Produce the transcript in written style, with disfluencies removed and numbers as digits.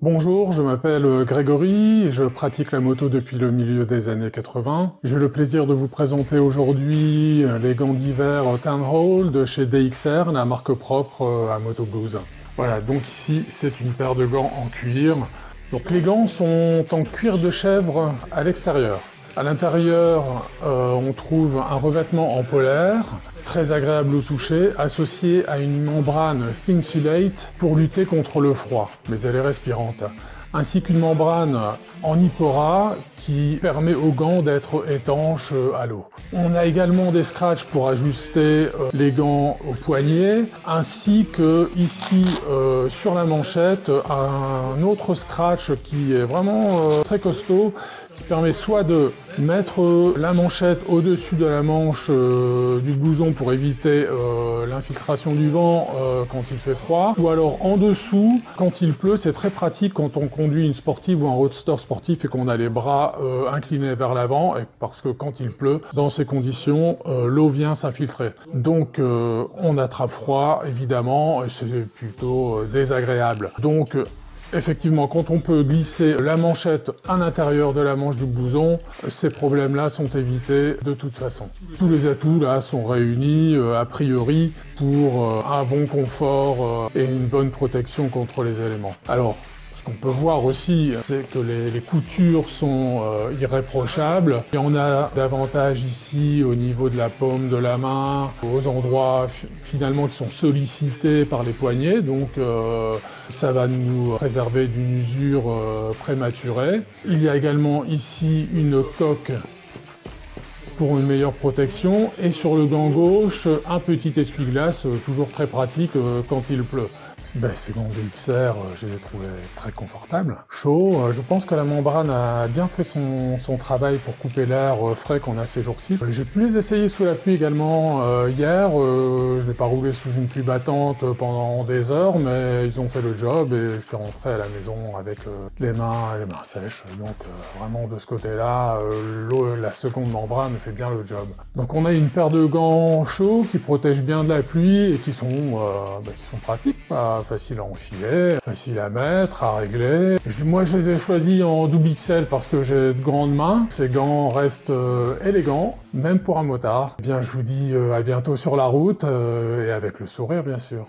Bonjour, je m'appelle Grégory et je pratique la moto depuis le milieu des années 80. J'ai le plaisir de vous présenter aujourd'hui les gants d'hiver Townhall de chez DXR, la marque propre à Moto Blues. Voilà, donc ici c'est une paire de gants en cuir. Donc les gants sont en cuir de chèvre à l'extérieur. À l'intérieur, on trouve un revêtement en polaire, très agréable au toucher, associé à une membrane Thinsulate pour lutter contre le froid, mais elle est respirante, ainsi qu'une membrane en Ipora qui permet aux gants d'être étanches à l'eau. On a également des scratchs pour ajuster les gants au poignet, ainsi que ici sur la manchette, un autre scratch qui est vraiment très costaud, qui permet soit de mettre la manchette au-dessus de la manche du blouson pour éviter l'infiltration du vent quand il fait froid, ou alors en dessous quand il pleut. C'est très pratique quand on conduit une sportive ou un roadster sportif et qu'on a les bras inclinés vers l'avant, parce que quand il pleut, dans ces conditions, l'eau vient s'infiltrer. Donc on attrape froid évidemment, et c'est plutôt désagréable. Donc effectivement, quand on peut glisser la manchette à l'intérieur de la manche du blouson, ces problèmes-là sont évités de toute façon. Tous les atouts là sont réunis a priori pour un bon confort et une bonne protection contre les éléments. Alors, ce qu'on peut voir aussi, c'est que les coutures sont irréprochables. Et on a davantage ici au niveau de la paume de la main, aux endroits finalement qui sont sollicités par les poignets, donc ça va nous préserver d'une usure prématurée. Il y a également ici une coque pour une meilleure protection, et sur le gant gauche, un petit essuie-glace, toujours très pratique quand il pleut. Ces gants DXR, je les ai trouvés très confortables, chauds. Je pense que la membrane a bien fait son travail pour couper l'air frais qu'on a ces jours-ci. J'ai pu les essayer sous la pluie également hier. Je n'ai pas roulé sous une pluie battante pendant des heures, mais ils ont fait le job et je suis rentré à la maison avec les mains sèches. Donc vraiment de ce côté-là, la seconde membrane fait bien le job. Donc on a une paire de gants chauds qui protègent bien de la pluie et qui sont pratiques, facile à enfiler, facile à mettre, à régler. Moi je les ai choisis en double XL parce que j'ai de grandes mains. Ces gants restent élégants, même pour un motard. Eh bien je vous dis à bientôt sur la route et avec le sourire bien sûr.